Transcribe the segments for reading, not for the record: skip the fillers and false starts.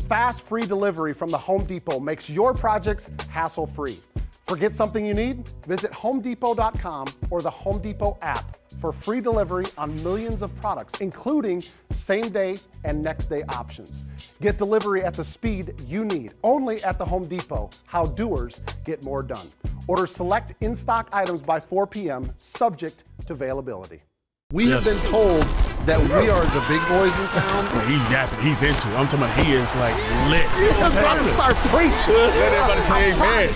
Fast, free delivery from the Home Depot makes your projects hassle-free. Forget something you need? Visit HomeDepot.com or the Home Depot app for free delivery on millions of products, including same-day and next-day options. Get delivery at the speed you need, only at the Home Depot. How doers get more done. Order select in-stock items by 4 p.m., subject to availability. We have been told that we are the big boys in town. Well, he's yapping. He's into it. I'm talking about he is like lit. He's trying to start preaching. Let everybody say amen.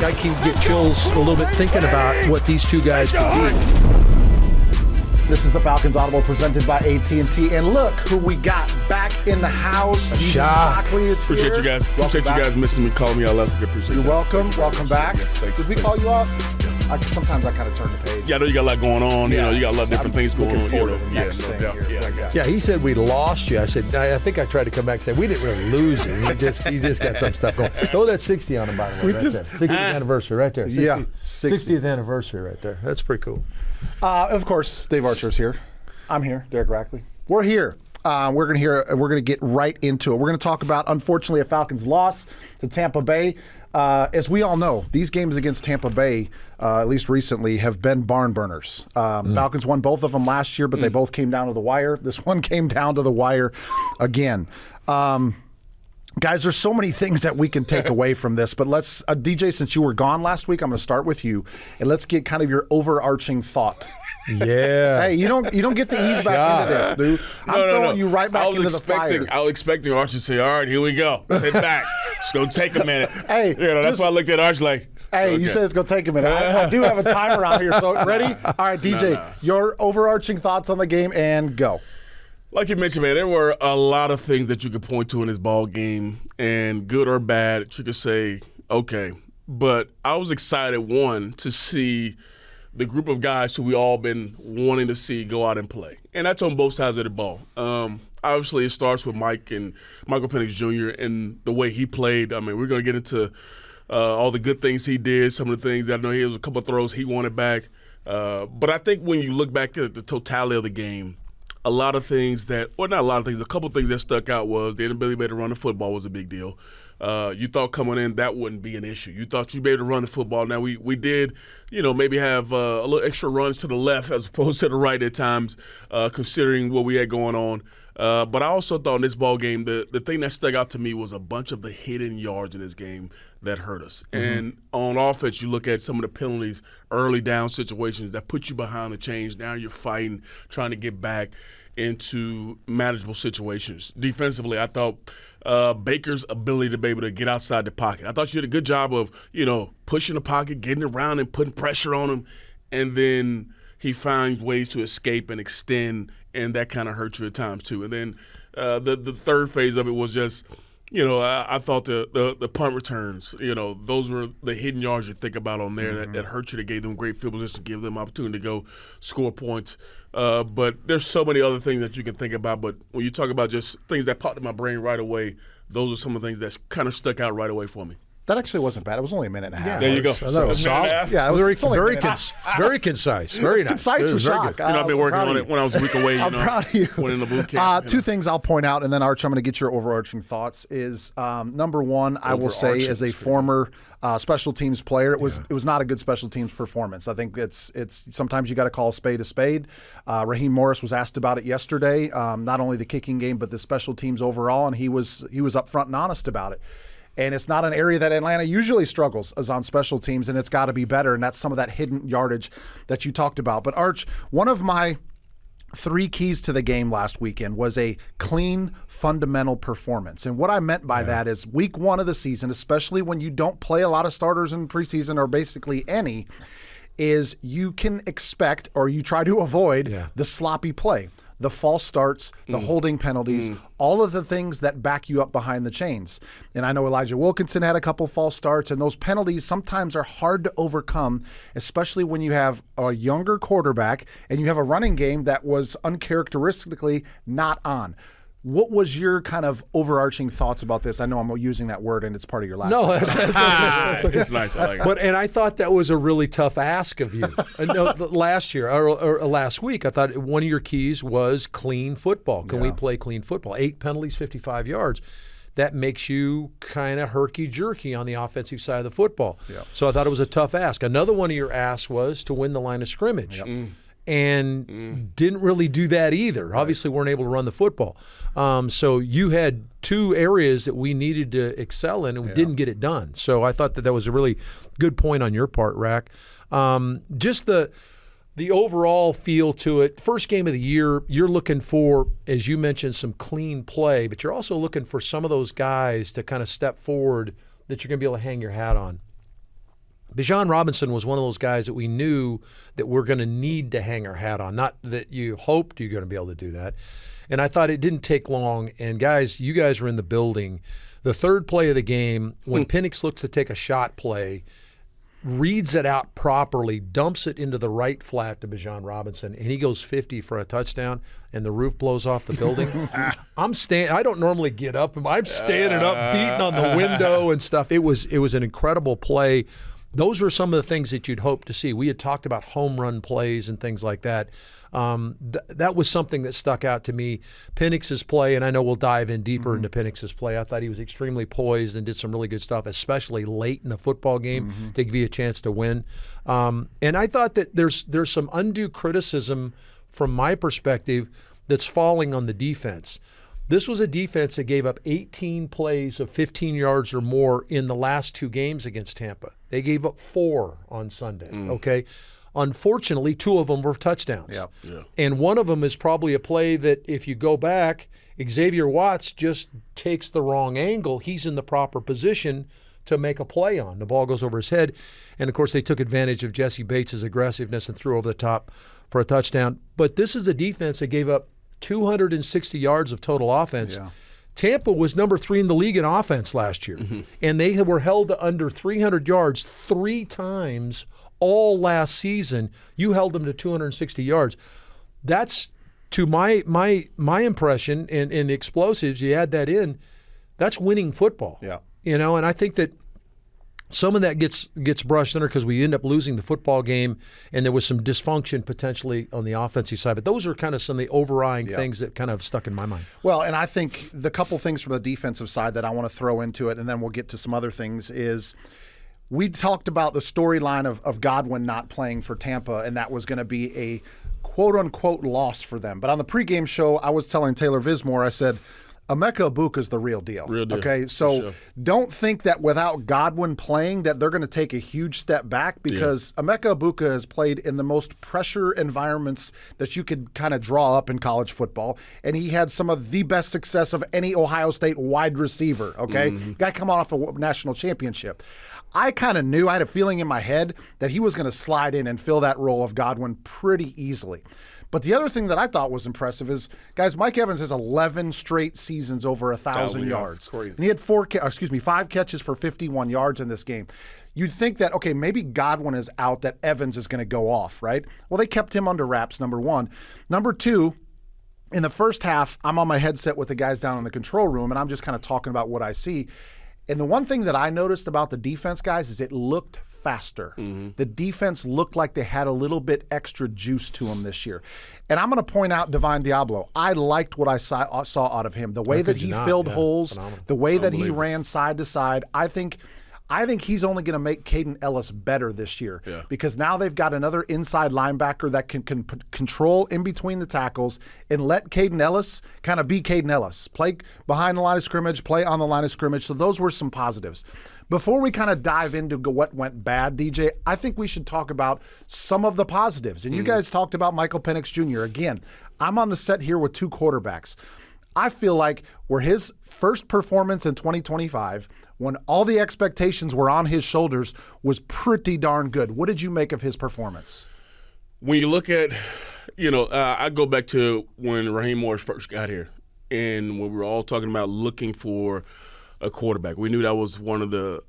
I can get chills a little bit thinking about what these two guys can do. This is the Falcons Audible presented by AT&T. And look who we got back in the house. Shockley is here. Appreciate you guys. Appreciate you guys missing me, calling me. I love you. Appreciate You're that. welcome. Welcome back. Yeah, thanks. Did we call you out? Sometimes I kind of turn the page. Yeah, I know you got a lot going on. You know, you got a lot of different things going on. Forward to the next thing here. Yeah, he said we lost you. I said, I think I tried to come back and say, we didn't really lose you. He just got some stuff going. Throw that 60 on him, by the way, right there. 60th anniversry right there. 60th anniversary right there. That's pretty cool. Of course, Dave Archer's here. I'm here, Derek Rackley. We're here. We're gonna get right into it. We're gonna talk about, unfortunately, a Falcons loss to Tampa Bay. As we all know, these games against Tampa Bay, at least recently, have been barn burners. Falcons won both of them last year, but they both came down to the wire. This one came down to the wire again. Guys, there's so many things that we can take away from this, but let's, DJ, since you were gone last week, I'm going to start with you, and let's get kind of your overarching thought. Yeah. Hey, you don't get to ease back into this, dude. I'm throwing you right back into the fire. I was expecting Archie to say, all right, here we go. Sit back. It's going to take a minute. Hey, that's why I looked at Archie like, hey, okay. You said it's going to take a minute. I do have a timer out here, so ready? All right, DJ, your overarching thoughts on the game, and go. Like you mentioned, man, there were a lot of things that you could point to in this ball game, and good or bad, that you could say, okay. But I was excited, one, to see the group of guys who we all been wanting to see go out and play. And that's on both sides of the ball. Obviously, it starts with Michael Penix Jr. and the way he played. I mean, we're going to get into all the good things he did, some of the things I know he was a couple of throws he wanted back. But I think when you look back at the totality of the game, a lot of things that – well, not a lot of things. A couple of things that stuck out was the inability to run the football was a big deal. You thought coming in that wouldn't be an issue. You thought you'd be able to run the football. Now, we did, maybe have a little extra runs to the left as opposed to the right at times, considering what we had going on. But I also thought in this ball game, the thing that stuck out to me was a bunch of the hidden yards in this game that hurt us. Mm-hmm. And on offense, you look at some of the penalties, early down situations that put you behind the chains. Now you're fighting, trying to get back into manageable situations. Defensively, I thought Baker's ability to be able to get outside the pocket. I thought you did a good job of, pushing the pocket, getting around and putting pressure on him, and then he finds ways to escape and extend, and that kind of hurt you at times too. And then the third phase of it was just, I thought the punt returns, those were the hidden yards you think about on there that hurt you, that gave them great field position, give them opportunity to go score points. But there's so many other things that you can think about. But when you talk about just things that popped in my brain right away, those are some of the things that kind of stuck out right away for me. That actually wasn't bad. It was only a minute and a half. Yeah, there you go. So was solid. Yeah, it was very concise. Very nice. Concise for shock. I've been working on it when I was a week away. I'm proud of you. When in the boot camp. Two things I'll point out, and then Arch, I'm going to get your overarching thoughts. Is number one, I will say, as a former special teams player, it was not a good special teams performance. I think it's sometimes you got to call a spade a spade. Raheem Morris was asked about it yesterday, not only the kicking game but the special teams overall, and he was upfront and honest about it. And it's not an area that Atlanta usually struggles is on special teams, and it's got to be better, and that's some of that hidden yardage that you talked about. But, Arch, one of my 3 keys to the game last weekend was a clean, fundamental performance. And what I meant by that is week 1 of the season, especially when you don't play a lot of starters in preseason or basically any, is you can expect or you try to avoid the sloppy play. The false starts, the holding penalties, all of the things that back you up behind the chains. And I know Elijah Wilkinson had a couple false starts, and those penalties sometimes are hard to overcome, especially when you have a younger quarterback and you have a running game that was uncharacteristically not on. What was your kind of overarching thoughts about this? I know I'm using that word, and it's part of your last. No, that's okay. It's nice. I like it. And I thought that was a really tough ask of you. Last year or last week, I thought one of your keys was clean football. Can we play clean football? 8 penalties, 55 yards. that makes you kind of herky-jerky on the offensive side of the football. Yep. So I thought it was a tough ask. Another one of your asks was to win the line of scrimmage. Yep. And didn't really do that either. Right. Obviously weren't able to run the football. So you had two areas that we needed to excel in, and we didn't get it done. So I thought that was a really good point on your part, Rack. Just the overall feel to it. First game of the year, you're looking for, as you mentioned, some clean play, but you're also looking for some of those guys to kind of step forward that you're going to be able to hang your hat on. Bijan Robinson was one of those guys that we knew that we're going to need to hang our hat on. Not that you hoped you're going to be able to do that. And I thought it didn't take long. And guys, you guys were in the building. The third play of the game, when Penix looks to take a shot play, reads it out properly, dumps it into the right flat to Bijan Robinson, and he goes 50 for a touchdown, and the roof blows off the building. I don't normally get up. I'm standing up, beating on the window and stuff. It was an incredible play. Those were some of the things that you'd hope to see. We had talked about home run plays and things like that. That was something that stuck out to me. Penix's play, and I know we'll dive in deeper into Penix's play. I thought he was extremely poised and did some really good stuff, especially late in the football game to give you a chance to win. And I thought that there's some undue criticism from my perspective that's falling on the defense. This was a defense that gave up 18 plays of 15 yards or more in the last two games against Tampa. They gave up 4 on Sunday, okay? Unfortunately, 2 of them were touchdowns. Yeah. And one of them is probably a play that if you go back, Xavier Watts just takes the wrong angle. He's in the proper position to make a play on. The ball goes over his head. And, of course, they took advantage of Jesse Bates' aggressiveness and threw over the top for a touchdown. But this is a defense that gave up 260 yards of total offense. Yeah. Tampa was number 3 in the league in offense last year, and they were held to under 300 yards 3 times all last season. You held them to 260 yards. That's, to my impression, and the explosives, you add that in, that's winning football. Yeah. And I think that some of that gets brushed under because we end up losing the football game, and there was some dysfunction potentially on the offensive side. But those are kind of some of the overriding things that kind of stuck in my mind. Well, and I think the couple things from the defensive side that I want to throw into it, and then we'll get to some other things, is we talked about the storyline of Godwin not playing for Tampa, and that was going to be a quote-unquote loss for them. But on the pregame show, I was telling Taylor Vismore, I said, Emeka Egbuka is the real deal. Okay, so don't think that without Godwin playing that they're going to take a huge step back, because Emeka Egbuka has played in the most pressure environments that you could kind of draw up in college football, and he had some of the best success of any Ohio State wide receiver. Okay, guy come off a national championship. I kind of knew, I had a feeling in my head that he was going to slide in and fill that role of Godwin pretty easily. But the other thing that I thought was impressive is, guys, Mike Evans has 11 straight seasons over 1,000 yards. Crazy. And he had 5 catches for 51 yards in this game. You'd think that, okay, maybe Godwin is out, that Evans is going to go off, right? Well, they kept him under wraps, number one. Number two, in the first half, I'm on my headset with the guys down in the control room, and I'm just kind of talking about what I see. And the one thing that I noticed about the defense, guys, is it looked faster. The defense looked like they had a little bit extra juice to them this year. And I'm going to point out Divine Diablo. I liked what I saw out of him. The way that he filled holes, the way that he ran side to side. I think he's only going to make Caden Ellis better this year, because now they've got another inside linebacker that can control in between the tackles and let Caden Ellis kind of be Caden Ellis. Play behind the line of scrimmage, play on the line of scrimmage. So those were some positives. Before we kind of dive into what went bad, DJ, I think we should talk about some of the positives. And you guys talked about Michael Penix Jr. Again, I'm on the set here with 2 quarterbacks. I feel like where his first performance in 2025, when all the expectations were on his shoulders, was pretty darn good. What did you make of his performance? When you look at, I go back to when Raheem Morris first got here, and when we were all talking about looking for a quarterback. We knew that was one of the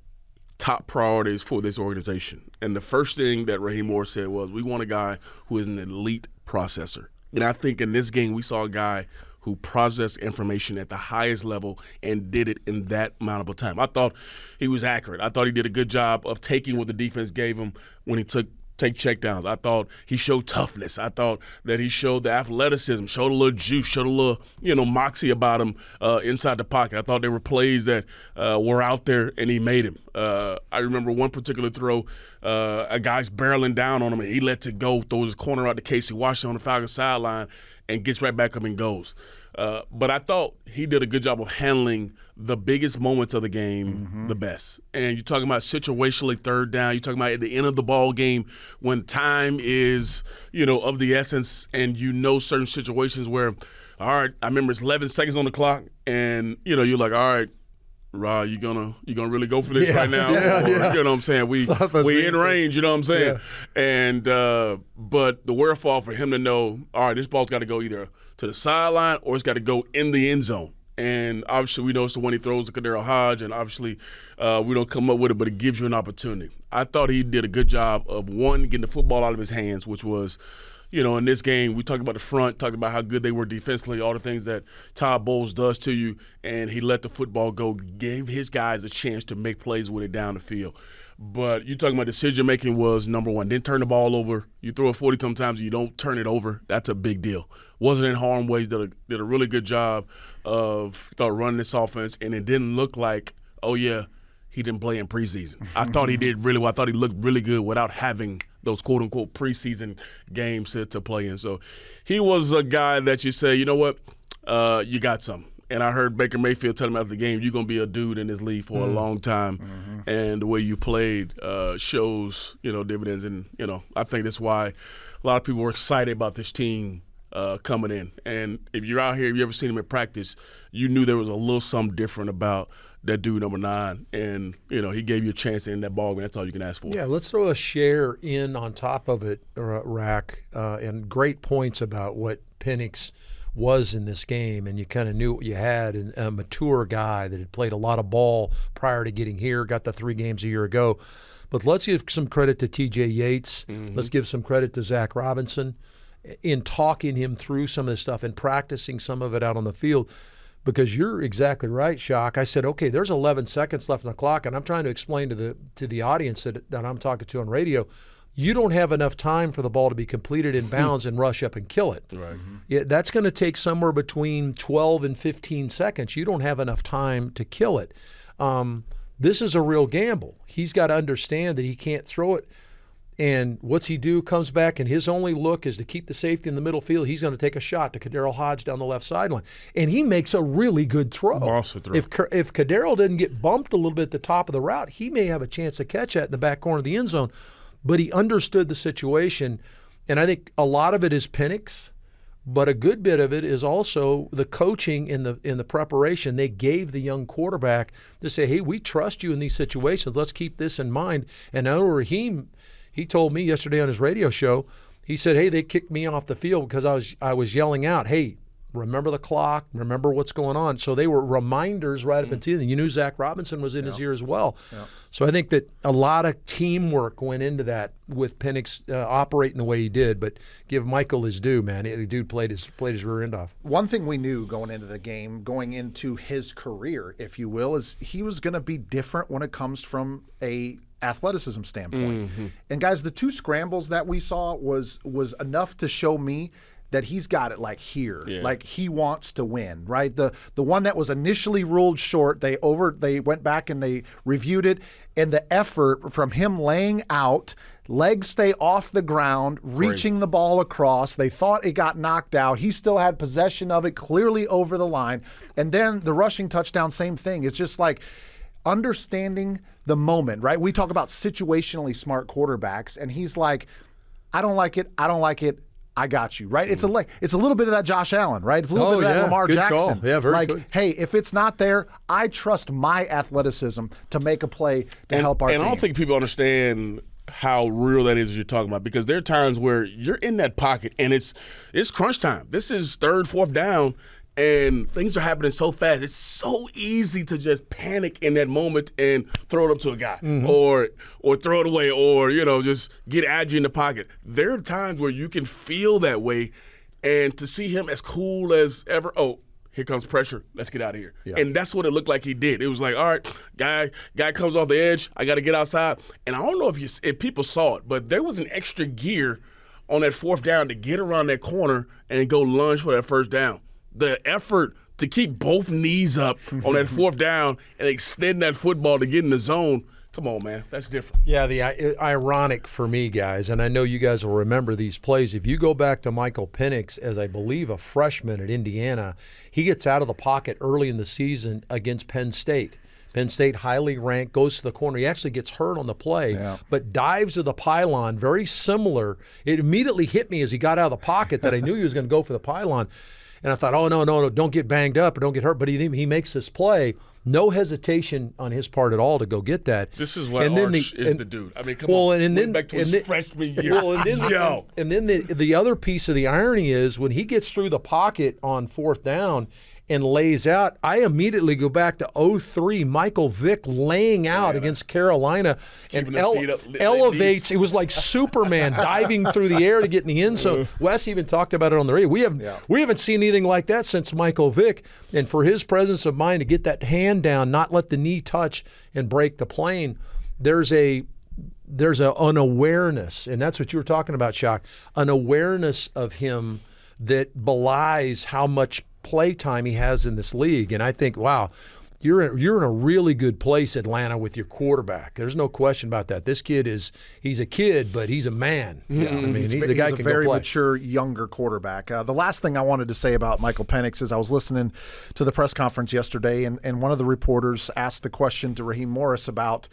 top priorities for this organization. And the first thing that Raheem Morris said was, we want a guy who is an elite processor. And I think in this game we saw a guy who processed information at the highest level and did it in that amount of time. I thought he was accurate. I thought he did a good job of taking what the defense gave him when he took take checkdowns. I thought he showed toughness. I thought that he showed the athleticism, showed a little juice, showed a little, moxie about him inside the pocket. I thought there were plays that were out there, and he made him. I remember one particular throw, a guy's barreling down on him, and he lets it go, throws his corner out to Casey Washington on the Falcons sideline, and gets right back up and goes. But I thought he did a good job of handling the biggest moments of the game the best. And you're talking about situationally third down. You're talking about at the end of the ball game when time is, of the essence, and certain situations where, all right, I remember it's 11 seconds on the clock, and, you're like, all right, Rod, you gonna really go for this right now? Or, you know what I'm saying? We in range, you know what I'm saying? Yeah. And but the wherewithal for him to know, all right, this ball's got to go either to the sideline or it's got to go in the end zone. And obviously we know it's the one he throws to Kadero Hodge, and obviously we don't come up with it, but it gives you an opportunity. I thought he did a good job of, one, getting the football out of his hands, which was – in this game, we talked about the front, talked about how good they were defensively, all the things that Todd Bowles does to you, and he let the football go, gave his guys a chance to make plays with it down the field. But you talking about decision-making was number one. Didn't turn the ball over. You throw it 40 sometimes, you don't turn it over. That's a big deal. Wasn't in harm's way. Did a really good job of running this offense, and it didn't look like, oh, yeah, he didn't play in preseason. I thought he did really well. I thought he looked really good without having those quote-unquote preseason games to play in. So he was a guy that you say, you know what, you got something. And I heard Baker Mayfield tell him after the game, you're going to be a dude in this league for a long time. And the way you played shows, dividends. And, I think that's why a lot of people were excited about this team coming in. And if you're out here, if you ever seen him in practice, you knew there was a little something different about that dude, number 9, and, he gave you a chance to end that ball game. That's all you can ask for. Yeah, let's throw a share in on top of it, Rack, and great points about what Penix was in this game, and you kind of knew what you had, and a mature guy that had played a lot of ball prior to getting here, got the 3 games a year ago. But let's give some credit to T.J. Yates. Let's give some credit to Zach Robinson in talking him through some of this stuff and practicing some of it out on the field. Because you're exactly right, Shock. I said, okay, there's 11 seconds left on the clock, and I'm trying to explain to the audience that I'm talking to on radio, you don't have enough time for the ball to be completed in bounds and rush up and kill it. Right. Yeah, that's going to take somewhere between 12 and 15 seconds. You don't have enough time to kill it. This is a real gamble. He's got to understand that he can't throw it. And what's he do? Comes back, and his only look is to keep the safety in the middle field. He's going to take a shot to Kadero Hodge down the left sideline. And he makes a really good throw. Monster throw. If Kadero didn't get bumped a little bit at the top of the route, he may have a chance to catch that in the back corner of the end zone. But he understood the situation. And I think a lot of it is Penix, but a good bit of it is also the coaching in the preparation they gave the young quarterback to say, hey, we trust you in these situations. Let's keep this in mind. And I know Raheem, he told me yesterday on his radio show, he said, hey, they kicked me off the field because I was yelling out, hey, remember the clock, remember what's going on. So they were reminders right up until then. You knew Zach Robinson was in his ear as well. Yeah. So I think that a lot of teamwork went into that with Penix operating the way he did. But give Michael his due, man. The dude played his rear end off. One thing we knew going into the game, going into his career, if you will, is he was going to be different when it comes from a athleticism standpoint. And guys, the 2 scrambles that we saw was enough to show me that he's got it like here, like he wants to win, right? The one that was initially ruled short, they went back and they reviewed it, and the effort from him laying out, legs stay off the ground, reaching the ball across. They thought it got knocked out. He still had possession of it, clearly over the line. And then the rushing touchdown, same thing. It's just like understanding the moment, right? We talk about situationally smart quarterbacks, and he's like, I don't like it, I got you, right? It's a little bit of that Josh Allen, right? It's a little bit of that Lamar good Jackson. Call. Yeah, very good. Hey, if it's not there, I trust my athleticism to make a play to help our team. And I don't think people understand how real that is as you're talking about, because there are times where you're in that pocket and it's crunch time. This is 3rd, 4th down, and things are happening so fast. It's so easy to just panic in that moment and throw it up to a guy or throw it away or, just get aggy in the pocket. There are times where you can feel that way, and to see him as cool as ever. Oh, here comes pressure. Let's get out of here. Yeah. And that's what it looked like he did. It was like, all right, guy comes off the edge. I got to get outside. And I don't know if people saw it, but there was an extra gear on that fourth down to get around that corner and go lunge for that first down. The effort to keep both knees up on that fourth down and extend that football to get in the zone, come on, man. That's different. Yeah, the ironic for me, guys, and I know you guys will remember these plays. If you go back to Michael Penix as, I believe, a freshman at Indiana, he gets out of the pocket early in the season against Penn State. Penn State, highly ranked, goes to the corner. He actually gets hurt on the play, but dives to the pylon, very similar. It immediately hit me as he got out of the pocket that I knew he was going to go for the pylon. And I thought, oh, no, don't get banged up or don't get hurt. But he makes this play. No hesitation on his part at all to go get that. This is why Arch is the dude. I mean, come on. And then back to his freshman year. And then the other piece of the irony is when he gets through the pocket on fourth down and lays out, I immediately go back to 2003, Michael Vick laying out against Carolina and elevates. It was like Superman diving through the air to get in the end zone. Wes even talked about it on the radio. We haven't seen anything like that since Michael Vick. And for his presence of mind to get that hand down, not let the knee touch and break the plane, there's an awareness, and that's what you were talking about, Shock, an awareness of him that belies how much play time he has in this league. And I think, wow, you're in a really good place, Atlanta, with your quarterback. There's no question about that. This kid he's a kid, but he's a man. Yeah. I mean, the guy can go play. He's a very mature, younger quarterback. The last thing I wanted to say about Michael Penix is I was listening to the press conference yesterday, and one of the reporters asked the question to Raheem Morris about,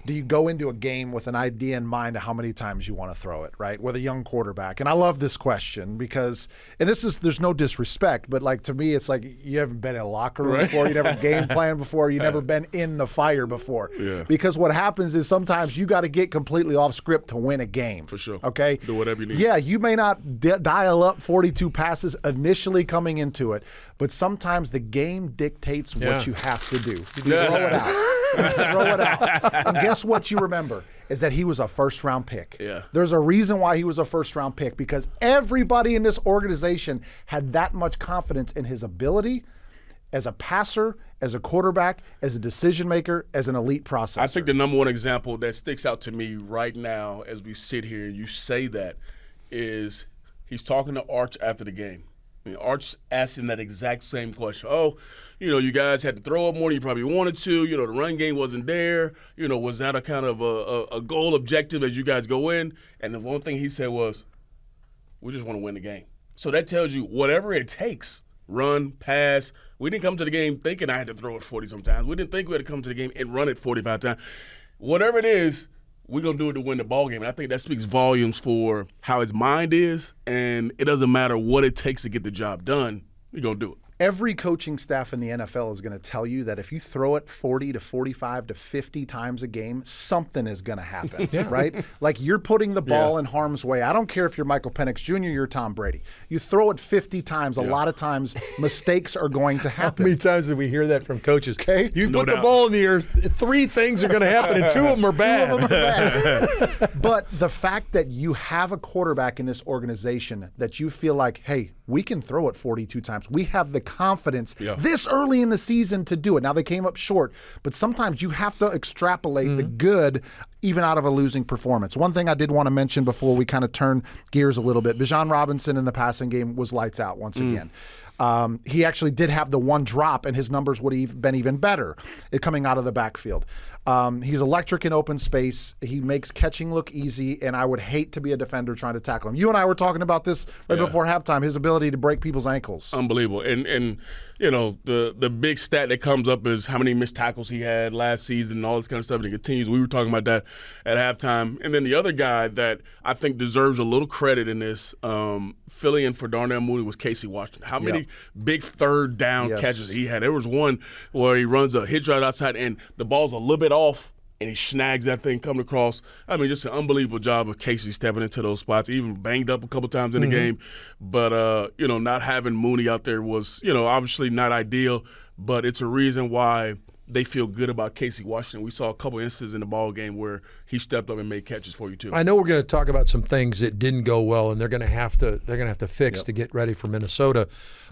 do you go into a game with an idea in mind of how many times you want to throw it, right, with a young quarterback? And I love this question because, and there's no disrespect, but like to me, it's like you haven't been in a locker room before, you never game plan before, you never been in the fire before. Yeah. Because what happens is sometimes you got to get completely off script to win a game. For sure. Okay? Do whatever you need. Yeah, you may not dial up 42 passes initially coming into it, but sometimes the game dictates what you have to do. You throw it out. Throw it out. And guess what you remember is that he was a first-round pick. Yeah. There's a reason why he was a first-round pick, because everybody in this organization had that much confidence in his ability as a passer, as a quarterback, as a decision maker, as an elite processor. I think the number one example that sticks out to me right now as we sit here and you say that is he's talking to Arch after the game. I mean, Arch asked him that exact same question. Oh, you guys had to throw up more than you probably wanted to. The run game wasn't there. Was that a kind of a goal objective as you guys go in? And the one thing he said was, we just want to win the game. So that tells you whatever it takes, run, pass. We didn't come to the game thinking I had to throw it 40 sometimes. We didn't think we had to come to the game and run it 45 times. Whatever it is, we're going to do it to win the ball game. And I think that speaks volumes for how his mind is, and it doesn't matter what it takes to get the job done. You're going to do it. Every coaching staff in the NFL is going to tell you that if you throw it 40 to 45 to 50 times a game, something is going to happen, right? Like you're putting the ball in harm's way. I don't care if you're Michael Penix Jr., you're Tom Brady. You throw it 50 times, a lot of times mistakes are going to happen. How many times did we hear that from coaches? Okay. You put the ball in the air, 3 things are going to happen, and 2 of them are bad. But the fact that you have a quarterback in this organization that you feel like, hey, we can throw it 42 times. We have the confidence this early in the season to do it. Now, they came up short, but sometimes you have to extrapolate the good even out of a losing performance. One thing I did want to mention before we kind of turn gears a little bit, Bijan Robinson in the passing game was lights out once again. He actually did have the one drop, and his numbers would have been even better coming out of the backfield. He's electric in open space. He makes catching look easy, and I would hate to be a defender trying to tackle him. You and I were talking about this right before halftime, his ability to break people's ankles. Unbelievable. And the big stat that comes up is how many missed tackles he had last season and all this kind of stuff, and it continues. We were talking about that at halftime. And then the other guy that I think deserves a little credit in this, filling in for Darnell Mooney, was Casey Washington. How many big third down catches he had? There was one where he runs a hitch right outside, and the ball's a little bit off, and he snags that thing coming across. I mean, just an unbelievable job of Casey stepping into those spots, even banged up a couple times in the game. But, not having Mooney out there was, obviously not ideal, but it's a reason why they feel good about Casey Washington. We saw a couple instances in the ball game where he stepped up and made catches for you too. I know we're going to talk about some things that didn't go well, and they're going to have to fix to get ready for Minnesota.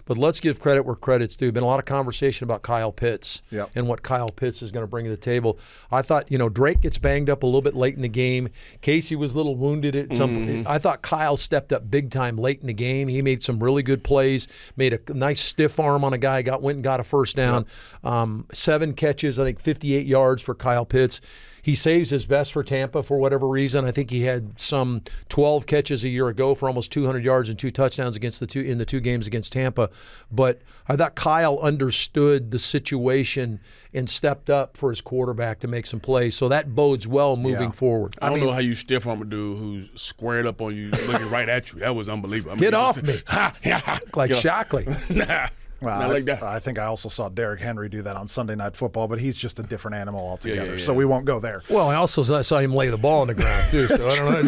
But let's give credit where credit's due. Been a lot of conversation about Kyle Pitts and what Kyle Pitts is going to bring to the table. I thought, Drake gets banged up a little bit late in the game. Casey was a little wounded at some. I thought Kyle stepped up big time late in the game. He made some really good plays. Made a nice stiff arm on a guy. Went and got a first down. 7 catches, I think 58 yards for Kyle Pitts. He saves his best for Tampa for whatever reason. I think he had some 12 catches a year ago for almost 200 yards and 2 touchdowns in the 2 games against Tampa. But I thought Kyle understood the situation and stepped up for his quarterback to make some plays. So that bodes well moving forward. I don't know how you stiff arm a dude who's squared up on you, looking right at you. That was unbelievable. Get off me. Like Shockley. Nah. Well, like that. I think I also saw Derrick Henry do that on Sunday Night Football, but he's just a different animal altogether, so we won't go there. Well, I also saw him lay the ball on the ground, too, so I don't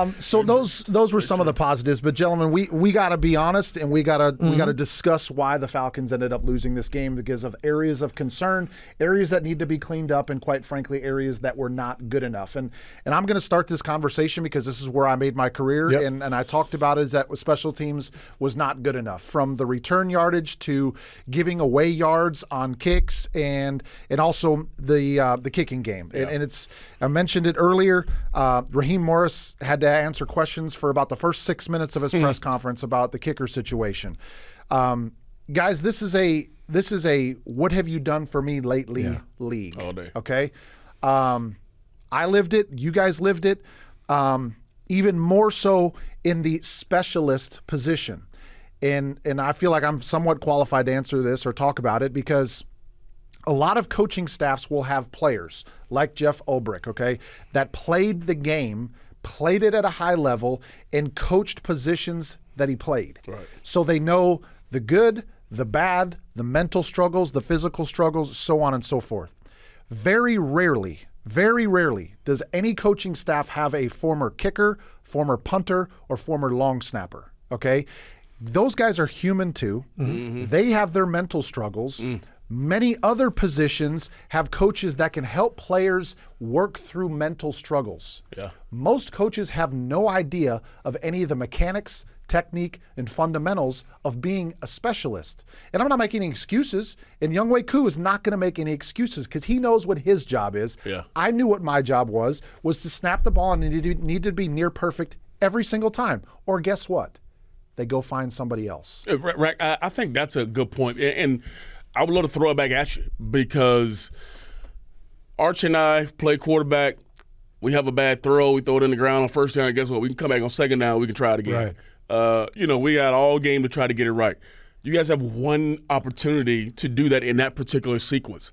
know. So those were some of the positives, but gentlemen, we got to be honest, and we got to discuss why the Falcons ended up losing this game because of areas of concern, areas that need to be cleaned up, and quite frankly, areas that were not good enough. And I'm going to start this conversation because this is where I made my career, and I talked about it, is that special teams was not good enough. From the return yardage to giving away yards on kicks and also the kicking game. And it's, I mentioned it earlier, Raheem Morris had to answer questions for about the first 6 minutes of his press conference about the kicker situation. Guys, this is a what have you done for me lately league. All day. Okay? I lived it. You guys lived it. Even more so in the specialist position. And I feel like I'm somewhat qualified to answer this or talk about it because a lot of coaching staffs will have players like Jeff Ulbrich, okay, that played the game, played it at a high level, and coached positions that he played. Right. So they know the good, the bad, the mental struggles, the physical struggles, so on and so forth. Very rarely does any coaching staff have a former kicker, former punter, or former long snapper, okay? Those guys are human too. They have their mental struggles. Many other positions have coaches that can help players work through mental struggles. Yeah. Most coaches have no idea of any of the mechanics, technique, and fundamentals of being a specialist. And I'm not making any excuses, and Younghoe Koo is not going to make any excuses because he knows what his job is. Yeah. I knew what my job was to snap the ball and it needed to be near perfect every single time. Or guess what? They go find somebody else. I think that's a good point. And I would love to throw it back at you because Arch and I play quarterback. We have a bad throw. We throw it in the ground on first down. Guess what? We can come back on second down. We can try it again. Right. We got all game to try to get it right. You guys have one opportunity to do that in that particular sequence.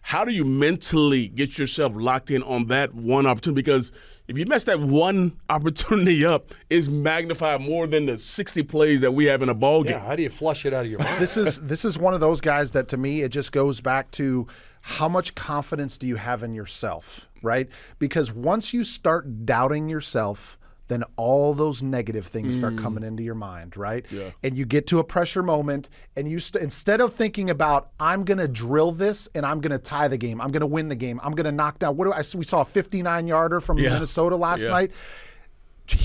How do you mentally get yourself locked in on that one opportunity? Because if you mess that one opportunity up, it's magnified more than the 60 plays that we have in a ball game. Yeah, how do you flush it out of your mind? This is one of those guys that to me, it just goes back to how much confidence do you have in yourself, right? Because once you start doubting yourself, then all those negative things start coming into your mind, right? Yeah. And you get to a pressure moment, and you instead of thinking about, I'm going to drill this and I'm going to tie the game, I'm going to win the game, I'm going to knock down. We saw a 59-yarder from Minnesota last night.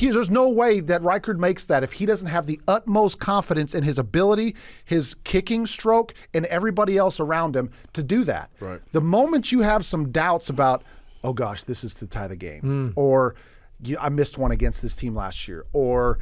There's no way that Reichard makes that if he doesn't have the utmost confidence in his ability, his kicking stroke, and everybody else around him to do that. Right. The moment you have some doubts about, oh gosh, this is to tie the game, or I missed one against this team last year, or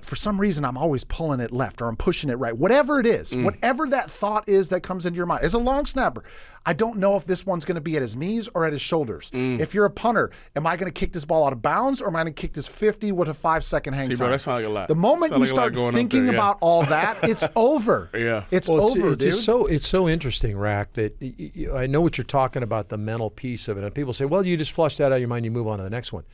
for some reason I'm always pulling it left or I'm pushing it right. Whatever it is, whatever that thought is that comes into your mind. As a long snapper, I don't know if this one's going to be at his knees or at his shoulders. If you're a punter, am I going to kick this ball out of bounds or am I going to kick this 50 with a 5-second hang time? Bro, that sounds like a lot. The moment you start thinking about all that, it's over. It's over, dude. It's so interesting, Rack, that I know what you're talking about, the mental piece of it. And people say, well, you just flush that out of your mind, you move on to the next one.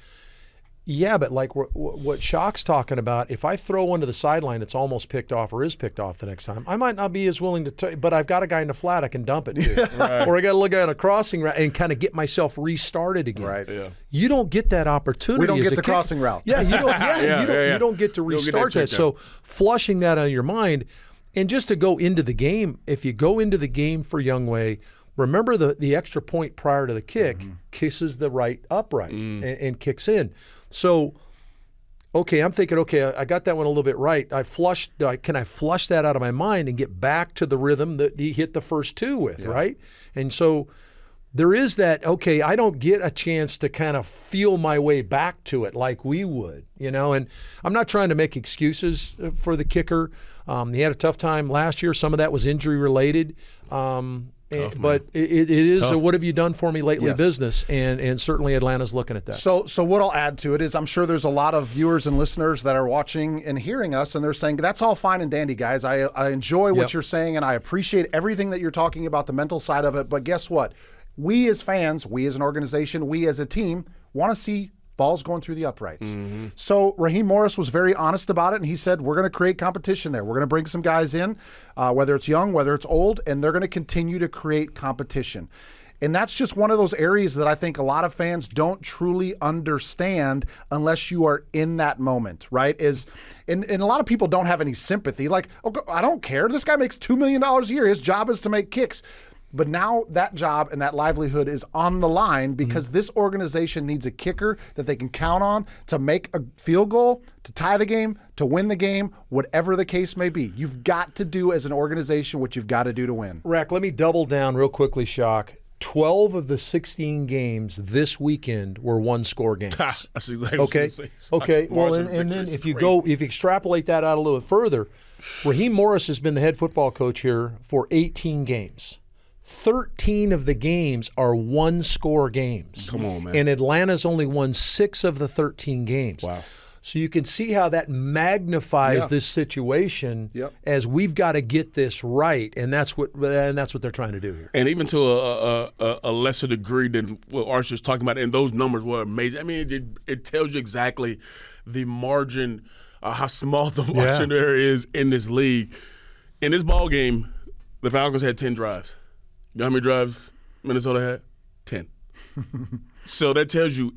Yeah, but like what Shock's talking about, if I throw one to the sideline, it's almost picked off or is picked off the next time. I might not be as willing to, but I've got a guy in the flat I can dump it to. Right. Or I got to look at a crossing route and kind of get myself restarted again. Right. Yeah. You don't get that opportunity. We don't get the crossing route. Yeah, you don't. You don't get to restart that. So flushing that out of your mind. And just to go into the game, if you go into the game for Youngway, remember the extra point prior to the kick kisses the right upright and kicks in. So, okay, I'm thinking, okay, I got that one a little bit right. Can I flush that out of my mind and get back to the rhythm that he hit the first two with, right? And so there is that, okay, I don't get a chance to kind of feel my way back to it like we would, and I'm not trying to make excuses for the kicker. He had a tough time last year. Some of that was injury related. But it is a what have you done for me lately business, and certainly Atlanta's looking at that. So what I'll add to it is I'm sure there's a lot of viewers and listeners that are watching and hearing us, and they're saying, that's all fine and dandy, guys. I enjoy what you're saying, and I appreciate everything that you're talking about, the mental side of it, but guess what? We as fans, we as an organization, we as a team want to see balls going through the uprights. So Raheem Morris was very honest about it, and he said, we're going to create competition there. We're going to bring some guys in, whether it's young, whether it's old, and they're going to continue to create competition. And that's just one of those areas that I think a lot of fans don't truly understand unless you are in that moment, right? And a lot of people don't have any sympathy. Like, oh, I don't care. This guy makes $2 million a year. His job is to make kicks. But now that job and that livelihood is on the line because this organization needs a kicker that they can count on to make a field goal, to tie the game, to win the game, whatever the case may be. You've got to do as an organization what you've got to do to win. Rack, let me double down real quickly, Shock. 12 of the 16 games this weekend were one-score games. That's exactly okay. Okay. Well, and then if you extrapolate that out a little further, Raheem Morris has been the head football coach here for 18 games. 13 of the games are one-score games. Come on, man. And Atlanta's only won 6 of the 13 games. Wow. So you can see how that magnifies this situation as we've got to get this right, and that's what they're trying to do here. And even to a lesser degree than what Archer's talking about, and those numbers were amazing. I mean, it tells you exactly the margin, how small the margin there is in this league. In this ball game, the Falcons had 10 drives. You know how many drives Minnesota had? 10. So that tells you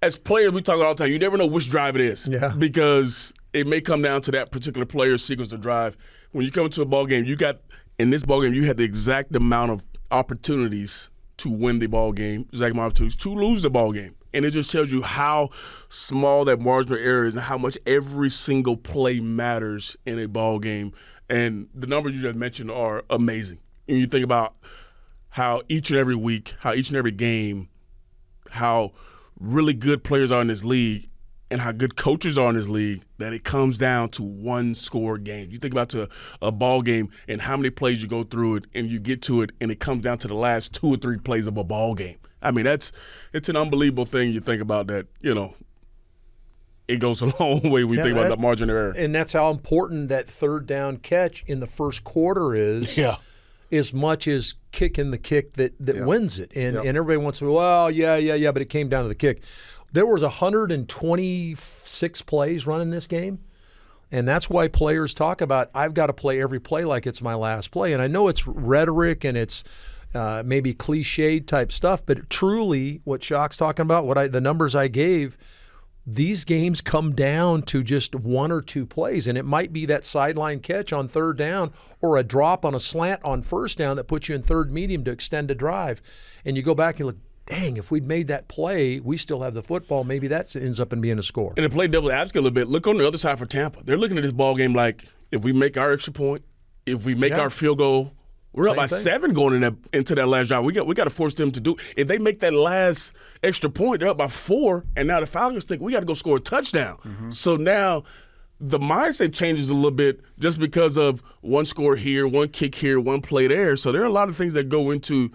as players, we talk all the time, you never know which drive it is. Yeah. Because it may come down to that particular player's sequence of drive. When you come into a ball game, in this ball game, you had the exact amount of opportunities to win the ball game, exact amount of opportunities to lose the ball game. And it just tells you how small that margin of error is and how much every single play matters in a ball game. And the numbers you just mentioned are amazing. And you think about how each and every week, how each and every game, how really good players are in this league and how good coaches are in this league, that it comes down to one-score games. You think about a ball game and how many plays you go through it and you get to it and it comes down to the last 2 or 3 plays of a ball game. I mean, it's an unbelievable thing you think about that, it goes a long way when you think about that margin of error. And that's how important that third down catch in the first quarter is. Yeah. As much as kicking the kick that wins it. And everybody wants to, but it came down to the kick. There was 126 plays running this game, and that's why players talk about, I've got to play every play like it's my last play. And I know it's rhetoric and it's maybe cliched type stuff, but truly what Shock's talking about, the numbers I gave, these games come down to just 1 or 2 plays, and it might be that sideline catch on third down or a drop on a slant on first down that puts you in third medium to extend a drive. And you go back and look, dang, if we'd made that play, we still have the football. Maybe that ends up in being a score. And to play devil's advocate a little bit, look on the other side for Tampa. They're looking at this ball game like, if we make our extra point, if we make our field goal, we're up by 7 going into that last drive. We got to force them to do. If they make that last extra point, they're up by 4, and now the Falcons think we got to go score a touchdown. Mm-hmm. So now the mindset changes a little bit just because of one score here, one kick here, one play there. So there are a lot of things that go into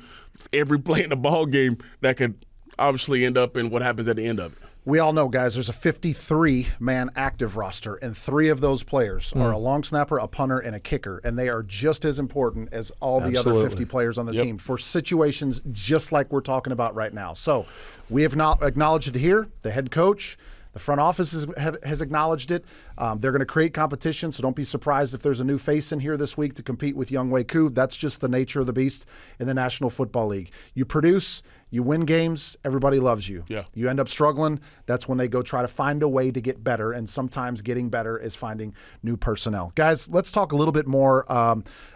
every play in the ball game that could obviously end up in what happens at the end of it. We all know, guys, there's a 53-man active roster, and 3 of those players are a long snapper, a punter, and a kicker, and they are just as important as all the other 50 players on the team for situations just like we're talking about right now. So we have not acknowledged it here, the head coach, The front office has acknowledged it. They're going to create competition, so don't be surprised if there's a new face in here this week to compete with Younghoe Koo. That's just the nature of the beast in the National Football League. You produce, you win games, everybody loves you. Yeah. You end up struggling, that's when they go try to find a way to get better, and sometimes getting better is finding new personnel. Guys, let's talk a little bit more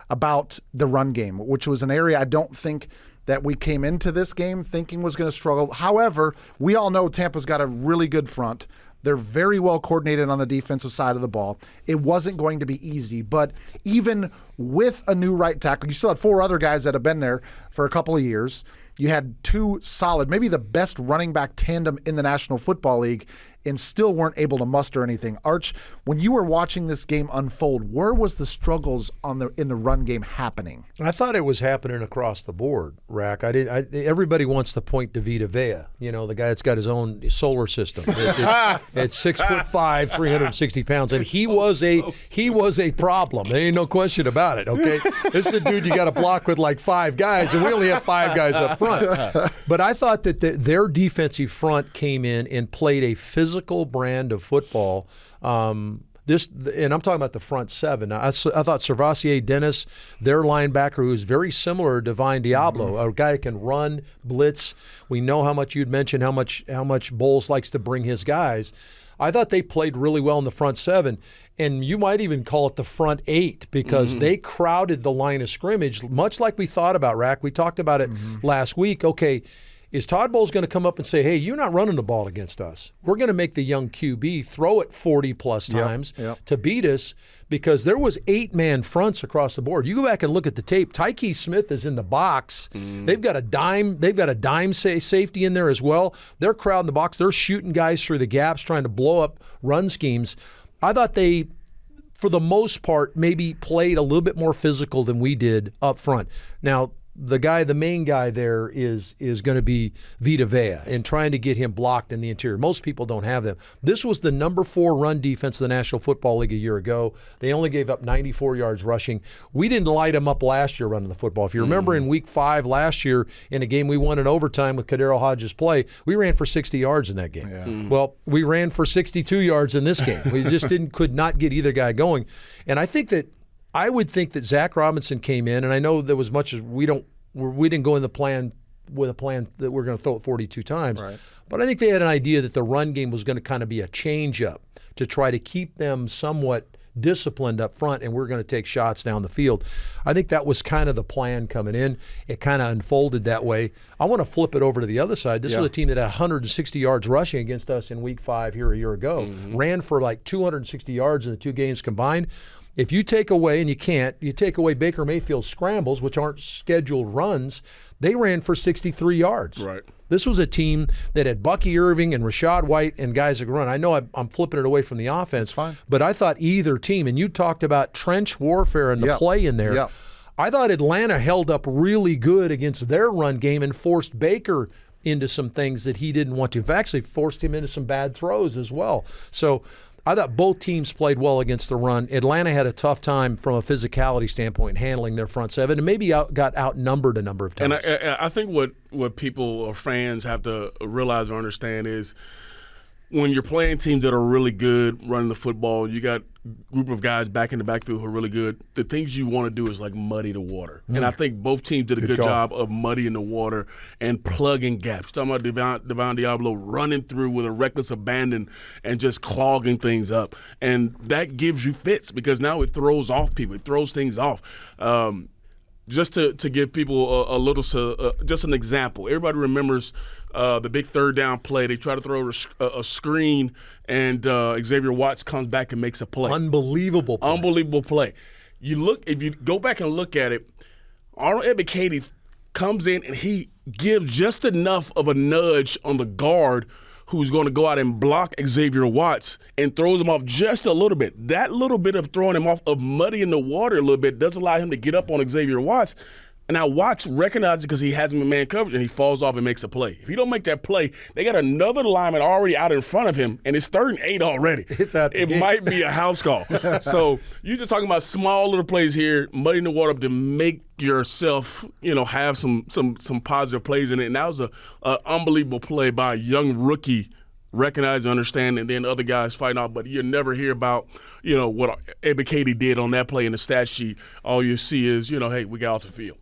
about the run game, which was an area I don't think that we came into this game thinking was going to struggle. However, we all know Tampa's got a really good front. They're very well coordinated on the defensive side of the ball. It wasn't going to be easy, but even with a new right tackle, you still had 4 other guys that have been there for a couple of years. You had 2 solid, maybe the best running back tandem in the National Football League, and still weren't able to muster anything. Arch, when you were watching this game unfold, where was the struggles in the run game happening? I thought it was happening across the board, Rack. Everybody wants to point to Vita Vea, the guy that's got his own solar system. It's 6'5", 360 pounds, and he was a problem. There ain't no question about it. Okay, this is a dude you got to block with like 5 guys, and we only have 5 guys up front. But I thought that their defensive front came in and played a physical brand of football. And I'm talking about the front 7. I thought Servassier Dennis, their linebacker, who is very similar to Divine Diablo, a guy that can run, blitz. We know how much you'd mentioned how much Bowles likes to bring his guys. I thought they played really well in the front 7, and you might even call it the front 8 because they crowded the line of scrimmage, much like we thought about, Rack. We talked about it last week. Okay, is Todd Bowles going to come up and say, hey, you're not running the ball against us? We're going to make the young QB throw it 40-plus times to beat us, because there was 8-man fronts across the board. You go back and look at the tape. Tyke Smith is in the box. They've got a dime safety in there as well. They're crowding the box. They're shooting guys through the gaps, trying to blow up run schemes. I thought they, for the most part, maybe played a little bit more physical than we did up front. Now, the main guy there is going to be Vita Vea, and trying to get him blocked in the interior. Most people don't have them. This was the number 4 run defense of the National Football League a year ago. They only gave up 94 yards rushing. We didn't light them up last year running the football. If you remember in week 5 last year, in a game we won in overtime with Kadero Hodges' play, we ran for 60 yards in that game. Yeah. Well, we ran for 62 yards in this game. We just could not get either guy going. And I would think that Zach Robinson came in, and I know there was much as we didn't go in the plan with a plan that we're going to throw it 42 times. Right. But I think they had an idea that the run game was going to kind of be a change-up to try to keep them somewhat disciplined up front, and we're going to take shots down the field. I think that was kind of the plan coming in. It kind of unfolded that way. I want to flip it over to the other side. This was a team that had 160 yards rushing against us in week 5 here a year ago. Ran for like 260 yards in the 2 games combined. If you take away, and you take away Baker Mayfield's scrambles, which aren't scheduled runs, they ran for 63 yards. Right. This was a team that had Bucky Irving and Rashad White and guys that could run. I know I'm flipping it away from the offense, but I thought either team, and you talked about trench warfare and the play in there. Yep. I thought Atlanta held up really good against their run game and forced Baker into some things that he didn't want to. In fact, actually forced him into some bad throws as well. So I thought both teams played well against the run. Atlanta had a tough time from a physicality standpoint handling their front 7, and maybe got outnumbered a number of times. And I think what people or fans have to realize or understand is when you're playing teams that are really good running the football, you got a group of guys back in the backfield who are really good. The things you want to do is like muddy the water. And I think both teams did a good job of muddying the water and plugging gaps. Talking about Divine Diablo running through with a reckless abandon and just clogging things up. And that gives you fits because now it throws off people. It throws things off. Just to give people a little, just an example. Everybody remembers the big 3rd down play. They try to throw a screen, and Xavier Watts comes back and makes a play. Unbelievable play. If you go back and look at it, Arnold Ebiketie comes in and he gives just enough of a nudge on the guard who's going to go out and block Xavier Watts and throws him off just a little bit. That little bit of throwing him off, of muddying the water a little bit, does allow him to get up on Xavier Watts. And now Watts recognizes it because he has him in man coverage, and he falls off and makes a play. If he don't make that play, they got another lineman already out in front of him, and it's 3rd and 8 already. It might be a house call. So you're just talking about small little plays here, muddying the water up to make yourself, have some positive plays in it. And that was an unbelievable play by a young rookie recognize and understand, and then other guys fighting out. But you never hear about, what Ebiketie did on that play in the stat sheet. All you see is, hey, we got off the field.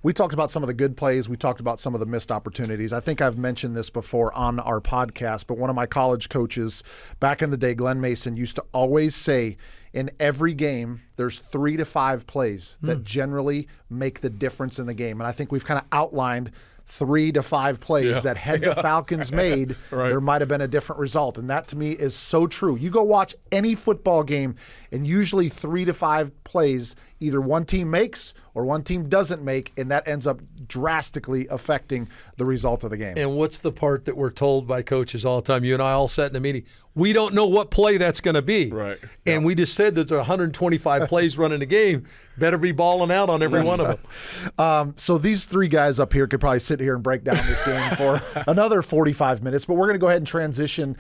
We talked about some of the good plays. We talked about some of the missed opportunities. I think I've mentioned this before on our podcast, but one of my college coaches back in the day, Glenn Mason, used to always say in every game, there's 3 to 5 plays that generally make the difference in the game. And I think we've kind of outlined 3 to 5 plays that had the Falcons made, there might have been a different result. And that to me is so true. You go watch any football game, and usually 3 to 5 plays either one team makes or one team doesn't make, and that ends up drastically affecting the result of the game. And what's the part that we're told by coaches all the time? You and I all sat in a meeting. We don't know what play that's going to be. Right. And we just said that there are 125 plays running a game. Better be balling out on every one of them. So these 3 guys up here could probably sit here and break down this game for another 45 minutes, but we're going to go ahead and transition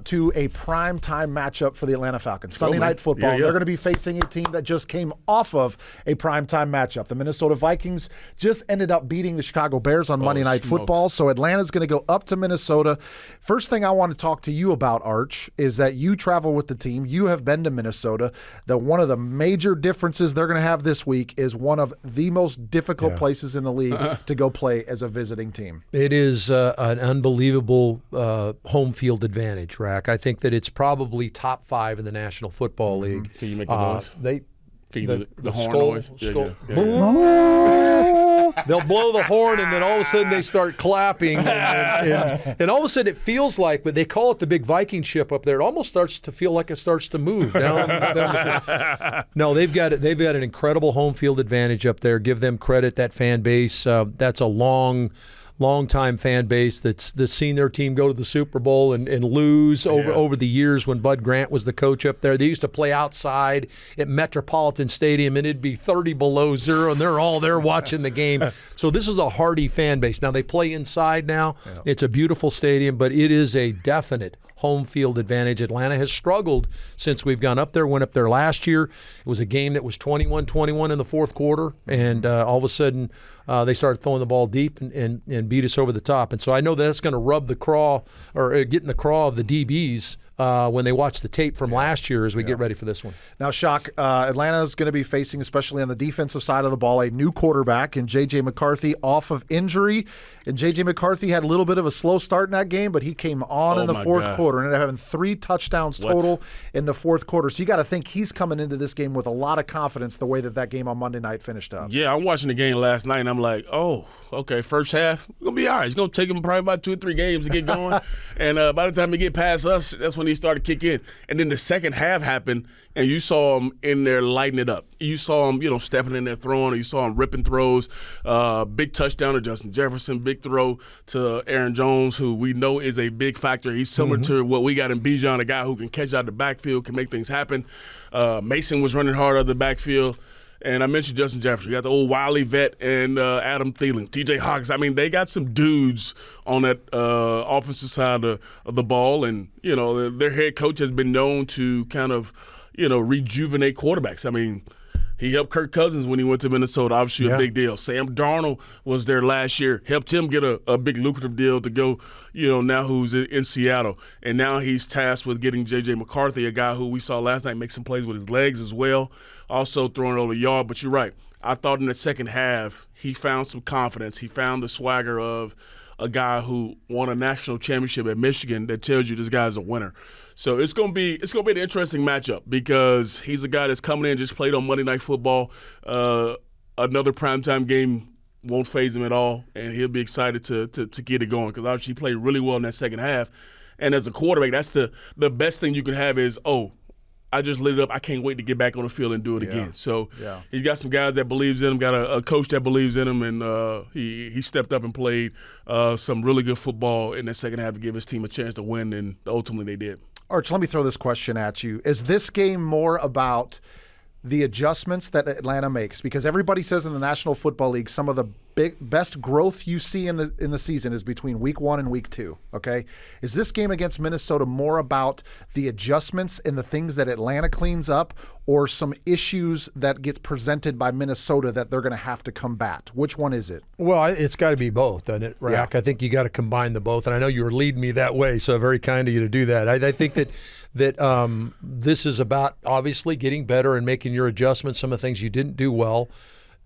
to a prime time matchup for the Atlanta Falcons. Sunday Night Football. They're going to be facing a team that just came off of a prime time matchup. The Minnesota Vikings just ended up beating the Chicago Bears on Monday Night Football, so Atlanta's going to go up to Minnesota. First thing I want to talk to you about, Arch, is that you travel with the team. You have been to Minnesota. That one of the major differences they're going to have this week is one of the most difficult places in the league to go play as a visiting team. It is an unbelievable home field advantage, Rack. I think that it's probably top 5 in the National Football League. Can you make the noise? The horn skull, noise? They'll blow the horn, and then all of a sudden they start clapping, and all of a sudden it feels like, but they call it the big Viking ship up there. It almost starts to feel like it starts to move down the No, they've got an incredible home field advantage up there. Give them credit. That fan base, that's a long-time fan base that's seen their team go to the Super Bowl and lose over the years when Bud Grant was the coach up there. They used to play outside at Metropolitan Stadium, and it'd be 30 below zero, and they're all there watching the game. So this is a hardy fan base. Now, they play inside now. Yeah. It's a beautiful stadium, but it is a definite home field advantage. Atlanta has struggled since we've gone up there. Went up there last year. It was a game that was 21-21 in the fourth quarter, and all of a sudden they started throwing the ball deep and beat us over the top. And so I know that's going to rub the craw or get in the craw of the DBs when they watch the tape from last year as we get ready for this one. Now, Shock, Atlanta is going to be facing, especially on the defensive side of the ball, a new quarterback in J.J. McCarthy off of injury. And J.J. McCarthy had a little bit of a slow start in that game, but he came on in the fourth quarter and ended up having 3 touchdowns total in the fourth quarter. So you got to think he's coming into this game with a lot of confidence the way that game on Monday night finished up. Yeah, I'm watching the game last night, and I'm like, oh, okay, first half, we're going to be all right. It's going to take him probably about 2 or 3 games to get going. And by the time he get past us, that's when he started to kick in. And then the second half happened, and you saw him in there lighting it up. You saw him, stepping in there throwing, or you saw him ripping throws. Big touchdown to Justin Jefferson, big throw to Aaron Jones, who we know is a big factor. He's similar to what we got in Bijan, a guy who can catch out the backfield, can make things happen. Mason was running hard out of the backfield. And I mentioned Justin Jefferson. You got the old Wiley vet and Adam Thielen, T.J. Hawkins. I mean, they got some dudes on that offensive side of the ball. And, their head coach has been known to kind of, rejuvenate quarterbacks. I mean, he helped Kirk Cousins when he went to Minnesota, obviously a big deal. Sam Darnold was there last year, helped him get a big lucrative deal to go, now who's in Seattle. And now he's tasked with getting J.J. McCarthy, a guy who we saw last night make some plays with his legs as well, also throwing it over the yard. But you're right. I thought in the second half he found some confidence. He found the swagger of a guy who won a national championship at Michigan that tells you this guy's a winner. So it's gonna be an interesting matchup because he's a guy that's coming in, just played on Monday Night Football. Another primetime game won't faze him at all, and he'll be excited to get it going because obviously he played really well in that second half. And as a quarterback, that's the best thing you can have is, I just lit it up. I can't wait to get back on the field and do it again. So he's got some guys that believes in him, got a coach that believes in him, and he stepped up and played some really good football in that second half to give his team a chance to win, and ultimately they did. Arch, let me throw this question at you. Is this game more about the adjustments that Atlanta makes? Because everybody says in the National Football League some of the best growth you see in the season is between week 1 and week 2, okay? Is this game against Minnesota more about the adjustments and the things that Atlanta cleans up, or some issues that get presented by Minnesota that they're going to have to combat? Which one is it? Well, it's got to be both, doesn't it, Rack? Yeah. I think you got to combine the both, and I know you were leading me that way, so very kind of you to do that. I think that this is about obviously getting better and making your adjustments, some of the things you didn't do well,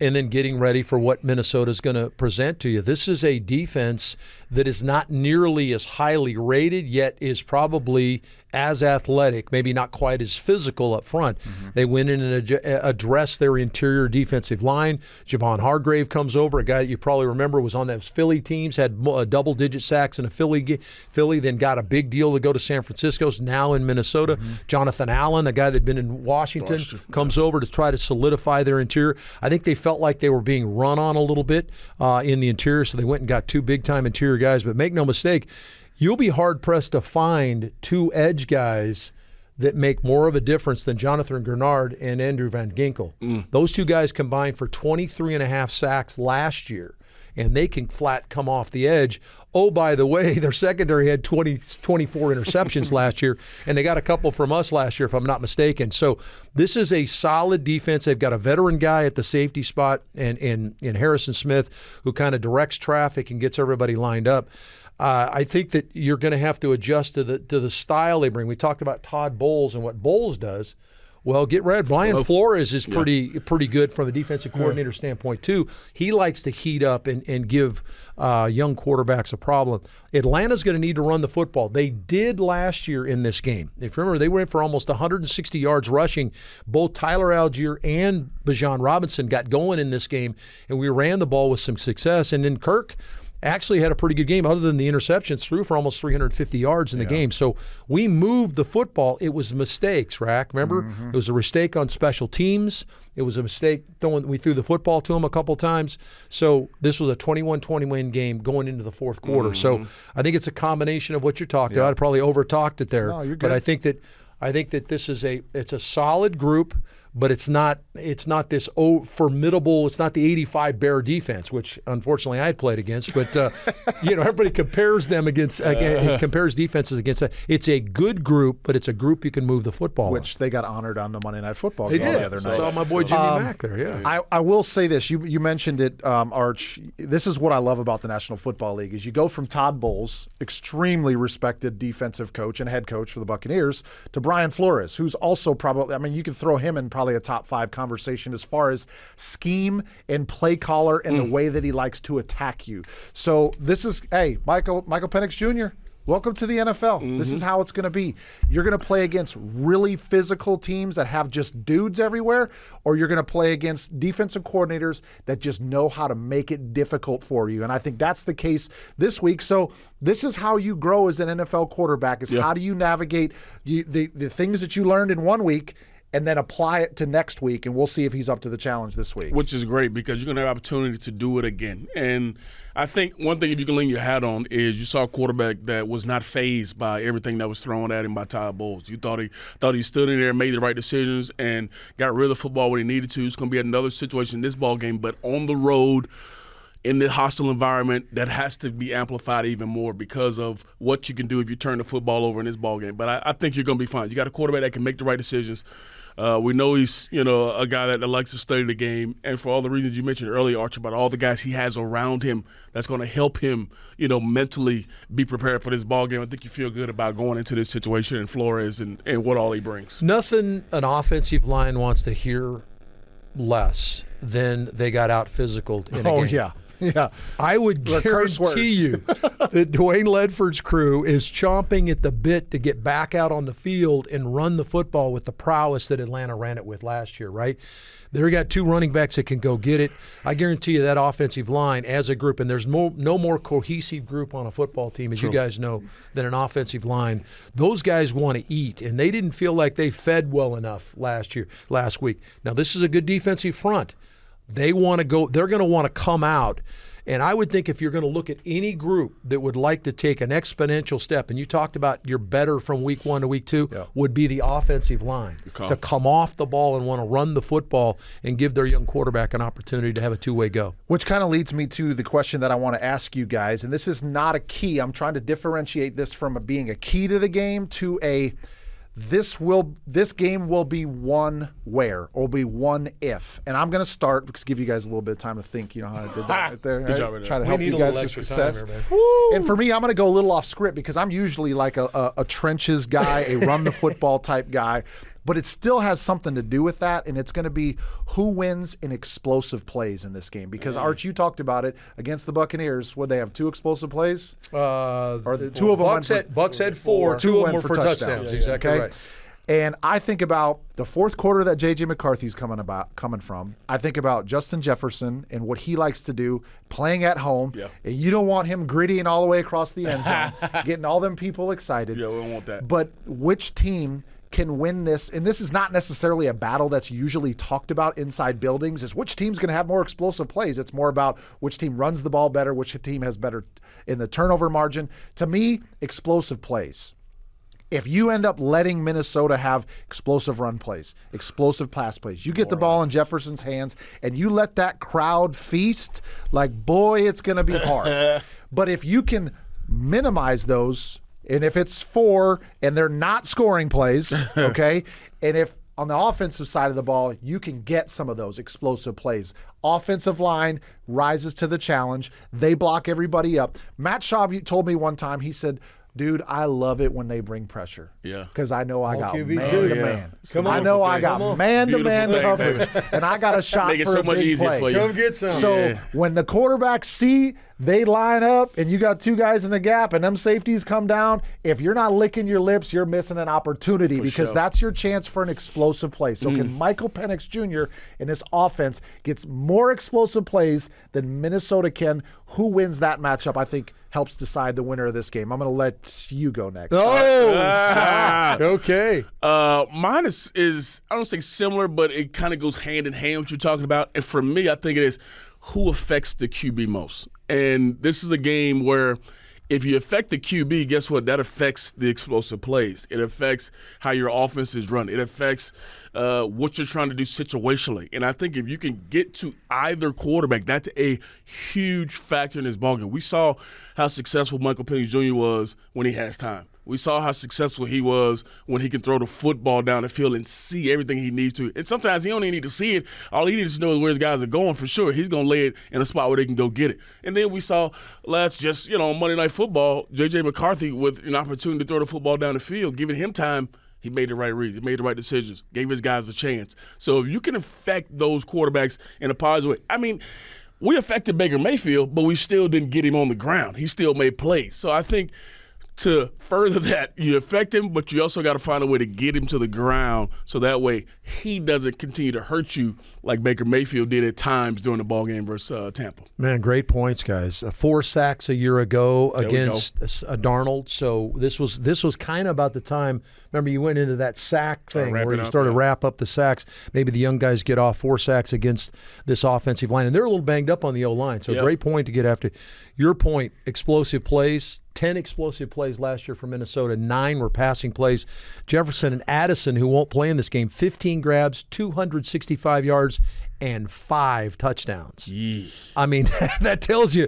and then getting ready for what Minnesota's going to present to you. This is a defense that is not nearly as highly rated, yet is probably as athletic, maybe not quite as physical up front. Mm-hmm. They went in and addressed their interior defensive line. Javon Hargrave comes over, a guy that you probably remember was on those Philly teams, had double-digit sacks in a Philly, then got a big deal to go to San Francisco's, now in Minnesota. Mm-hmm. Jonathan Allen, a guy that had been in Washington, comes over to try to solidify their interior. I think they felt like they were being run on a little bit in the interior, so they went and got 2 big-time interior guys. But make no mistake, you'll be hard-pressed to find 2 edge guys that make more of a difference than Jonathan Grenard and Andrew Van Ginkel. Those 2 guys combined for 23.5 sacks last year, and they can flat come off the edge. Oh, by the way, their secondary had 24 interceptions last year, and they got a couple from us last year, if I'm not mistaken. So this is a solid defense. They've got a veteran guy at the safety spot in Harrison Smith, who kind of directs traffic and gets everybody lined up. I think that you're going to have to adjust to the style they bring. We talked about Todd Bowles and what Bowles does. Well, get ready. Brian Flores is pretty good from a defensive coordinator standpoint, too. He likes to heat up and give young quarterbacks a problem. Atlanta's going to need to run the football. They did last year in this game. If you remember, they went for almost 160 yards rushing. Both Tyler Algier and Bijan Robinson got going in this game, and we ran the ball with some success. And then Kirk actually had a pretty good game, other than the interceptions, threw for almost 350 yards in the game. So we moved the football. It was mistakes, Rack. Remember? Mm-hmm. It was a mistake on special teams. It was a mistake we threw the football to them a couple times. So this was a 21-20 win game going into the fourth quarter. Mm-hmm. So I think it's a combination of what you're talking about. I probably over-talked it there. No, you're good. But I think that this is it's a solid group. But it's not this formidable. It's not the '85 Bear defense, which unfortunately I had played against. But everybody compares them against compares defenses against that. It's a good group, but it's a group you can move the football. Which they got honored on the Monday Night Football game the other night. Saw my boy Jimmy Mack there. Yeah. I will say this. You mentioned it, Arch. This is what I love about the National Football League is you go from Todd Bowles, extremely respected defensive coach and head coach for the Buccaneers, to Brian Flores, who's also probably. I mean, you can throw him in probably a top 5 conversation as far as scheme and play caller and the way that he likes to attack you. So this is, Michael Penix Jr., welcome to the NFL. Mm-hmm. This is how it's going to be. You're going to play against really physical teams that have just dudes everywhere, or you're going to play against defensive coordinators that just know how to make it difficult for you. And I think that's the case this week. So this is how you grow as an NFL quarterback is how do you navigate the things that you learned in one week and then apply it to next week, and we'll see if he's up to the challenge this week. Which is great because you're going to have opportunity to do it again. And I think one thing if you can lean your hat on is you saw a quarterback that was not fazed by everything that was thrown at him by Todd Bowles. You thought he stood in there and made the right decisions and got rid of the football when he needed to. It's going to be another situation in this ball game, but on the road, in the hostile environment, that has to be amplified even more because of what you can do if you turn the football over in this ball game. But I think you're going to be fine. You got a quarterback that can make the right decisions. We know he's a guy that likes to study the game, and for all the reasons you mentioned earlier, Archie, about all the guys he has around him that's going to help him, mentally be prepared for this ball game. I think you feel good about going into this situation and Flores and what all he brings. Nothing an offensive line wants to hear less than they got out physical in a game. Oh, yeah. Yeah, I would guarantee you that Dwayne Ledford's crew is chomping at the bit to get back out on the field and run the football with the prowess that Atlanta ran it with last year, right? They got 2 running backs that can go get it. I guarantee you that offensive line as a group, and there's no more cohesive group on a football team, as you guys know, than an offensive line. Those guys want to eat, and they didn't feel like they fed well enough last week. Now, this is a good defensive front. They want to go. They're going to want to come out. And I would think if you're going to look at any group that would like to take an exponential step, and you talked about you're better from week 1 to week 2, would be the offensive line to come off the ball and want to run the football and give their young quarterback an opportunity to have a two-way go. Which kind of leads me to the question that I want to ask you guys, and this is not a key. I'm trying to differentiate this from being a key to the game to this game will be one where, or will be one if. And I'm going to start, because give you guys a little bit of time to think, you know how I did that right there. Good job, right? Try to help you guys to success. And for me, I'm going to go a little off script because I'm usually like a trenches guy, a run the football type guy. But it still has something to do with that, and it's going to be who wins in explosive plays in this game. Because, Arch, you talked about it against the Buccaneers. Would they have 2 explosive plays? Or the 2 of them Bucks had 4. 2 of them were for touchdowns. Exactly right. And I think about the fourth quarter that J.J. McCarthy's coming from. I think about Justin Jefferson and what he likes to do, playing at home. Yeah. And you don't want him grittying all the way across the end zone, getting all them people excited. Yeah, we don't want that. But which team can win this, and this is not necessarily a battle that's usually talked about inside buildings, is which team's going to have more explosive plays. It's more about which team runs the ball better, which team has better in the turnover margin. To me, explosive plays. If you end up letting Minnesota have explosive run plays, explosive pass plays, you get the ball in Jefferson's hands and you let that crowd feast, like, boy, it's going to be hard. But if you can minimize those, and if it's 4 and they're not scoring plays, okay, and if on the offensive side of the ball, you can get some of those explosive plays. Offensive line rises to the challenge. They block everybody up. Matt Schaub told me one time, he said, dude, I love it when they bring pressure. Yeah. Because I know I got man-to-man. I know I got man-to-man coverage, and I got a shot Make it for so a much big easier play. for you. Come get some. So when the quarterbacks see they line up and you got 2 guys in the gap and them safeties come down, if you're not licking your lips, you're missing an opportunity because that's your chance for an explosive play. So can Michael Penix Jr. in this offense gets more explosive plays than Minnesota can? Who wins that matchup, I think, helps decide the winner of this game. I'm going to let you go next. Okay. Mine is I don't say similar, but it kind of goes hand in hand what you're talking about. And for me, I think it is who affects the QB most. And this is a game where if you affect the QB, guess what? That affects the explosive plays. It affects how your offense is run. It affects what you're trying to do situationally. And I think if you can get to either quarterback, that's a huge factor in this ballgame. We saw how successful Michael Penix Jr. was when he has time. We saw how successful he was when he can throw the football down the field and see everything he needs to. And sometimes he don't even need to see it. All he needs to know is where his guys are going for sure. He's going to lay it in a spot where they can go get it. And then we saw Monday Night Football, J.J. McCarthy with an opportunity to throw the football down the field, giving him time. He made the right reads. He made the right decisions, gave his guys a chance. So if you can affect those quarterbacks in a positive way, I mean, we affected Baker Mayfield, but we still didn't get him on the ground. He still made plays. So I think to further that, you affect him, but you also got to find a way to get him to the ground so that way he doesn't continue to hurt you like Baker Mayfield did at times during the ballgame versus Tampa. Man, great points, guys. 4 sacks a year ago against Darnold. So this was kind of about the time. Remember, you went into that sack thing where you started to wrap up the sacks. Maybe the young guys get off 4 sacks against this offensive line. And they're a little banged up on the O-line. So great point to get after. Your point, explosive plays. 10 explosive plays last year for Minnesota. 9 were passing plays. Jefferson and Addison, who won't play in this game, 15 grabs, 265 yards, and 5 touchdowns. I mean, that tells you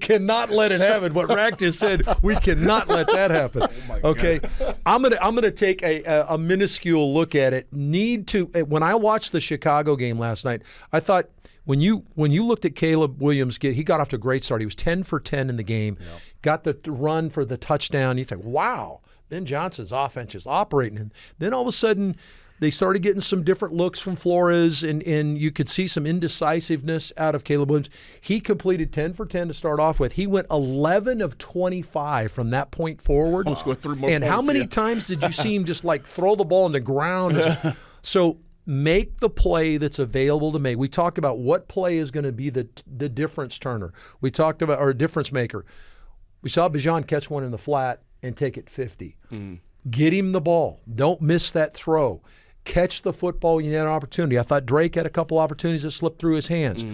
cannot let it happen. What Rack just said, we cannot let that happen. Okay, I'm gonna take a minuscule look at it. When I watched the Chicago game last night, I thought, When you looked at Caleb Williams, he got off to a great start. He was 10 for 10 in the game, got the run for the touchdown. You think, wow, Ben Johnson's offense is operating. And then all of a sudden, they started getting some different looks from Flores, and you could see some indecisiveness out of Caleb Williams. He completed 10 for 10 to start off with. He went 11 of 25 from that point forward. And how many times did you see him just like throw the ball on the ground? So make the play that's available to make. We talked about what play is going to be the difference turner. We talked about our difference maker. We saw Bijan catch one in the flat and take it 50. Get him the ball. Don't miss that throw. catch the football when you had an opportunity. I thought Drake had a couple opportunities that slipped through his hands.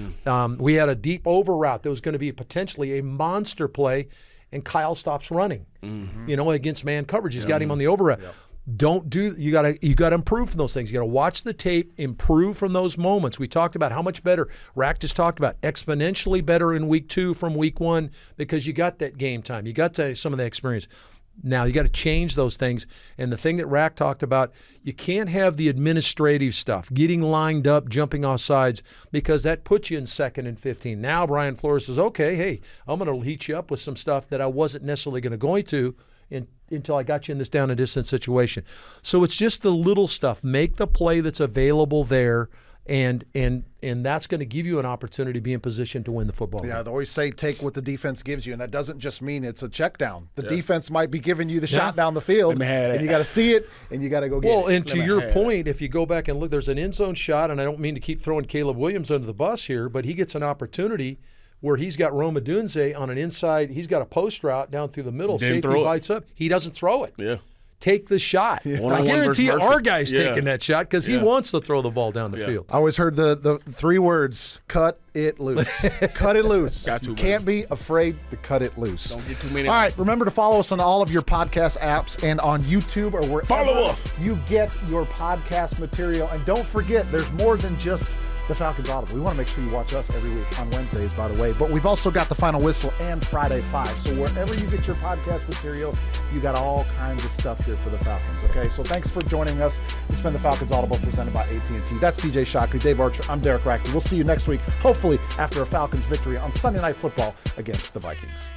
We had a deep over route that was going to be potentially a monster play, and Kyle stops running, against man coverage. He's got him on the over route. You gotta improve from those things. You gotta watch the tape, improve from those moments. We talked about how much better, Rack just talked about, exponentially better in week 2 from week 1 because you got that game time. You got some of the experience. Now you got to change those things. And the thing that Rack talked about, you can't have the administrative stuff, getting lined up, jumping off sides, because that puts you in 2nd and 15. Now Brian Flores says, okay, hey, I'm going to heat you up with some stuff that I wasn't necessarily going to until I got you in this down and distance situation. So it's just the little stuff. Make the play that's available there, and that's going to give you an opportunity to be in position to win the football game. They always say take what the defense gives you, and that doesn't just mean it's a check down. The defense might be giving you the shot down the field, and you got to see it, and you got to go get it. Well, and to your point, if you go back and look, there's an end zone shot, and I don't mean to keep throwing Caleb Williams under the bus here, but he gets an opportunity where he's got Roma Dunze on an inside. He's got a post route down through the middle. Safety bites up. He doesn't throw it. Yeah. Take the shot. I guarantee our guy's taking that shot because he wants to throw the ball down the field. I always heard the 3 words, cut it loose. Cut it loose. You can't be afraid to cut it loose. Don't get too many. All right, remember to follow us on all of your podcast apps and on YouTube or wherever you get your podcast material. And don't forget, there's more than just the Falcons Audible. We want to make sure you watch us every week on Wednesdays, by the way. But we've also got the Final Whistle and Friday 5. So wherever you get your podcast material, you got all kinds of stuff here for the Falcons, okay? So thanks for joining us. It's been the Falcons Audible presented by AT&T. That's TJ Shockley, Dave Archer. I'm Derek Rackley. We'll see you next week, hopefully after a Falcons victory on Sunday Night Football against the Vikings.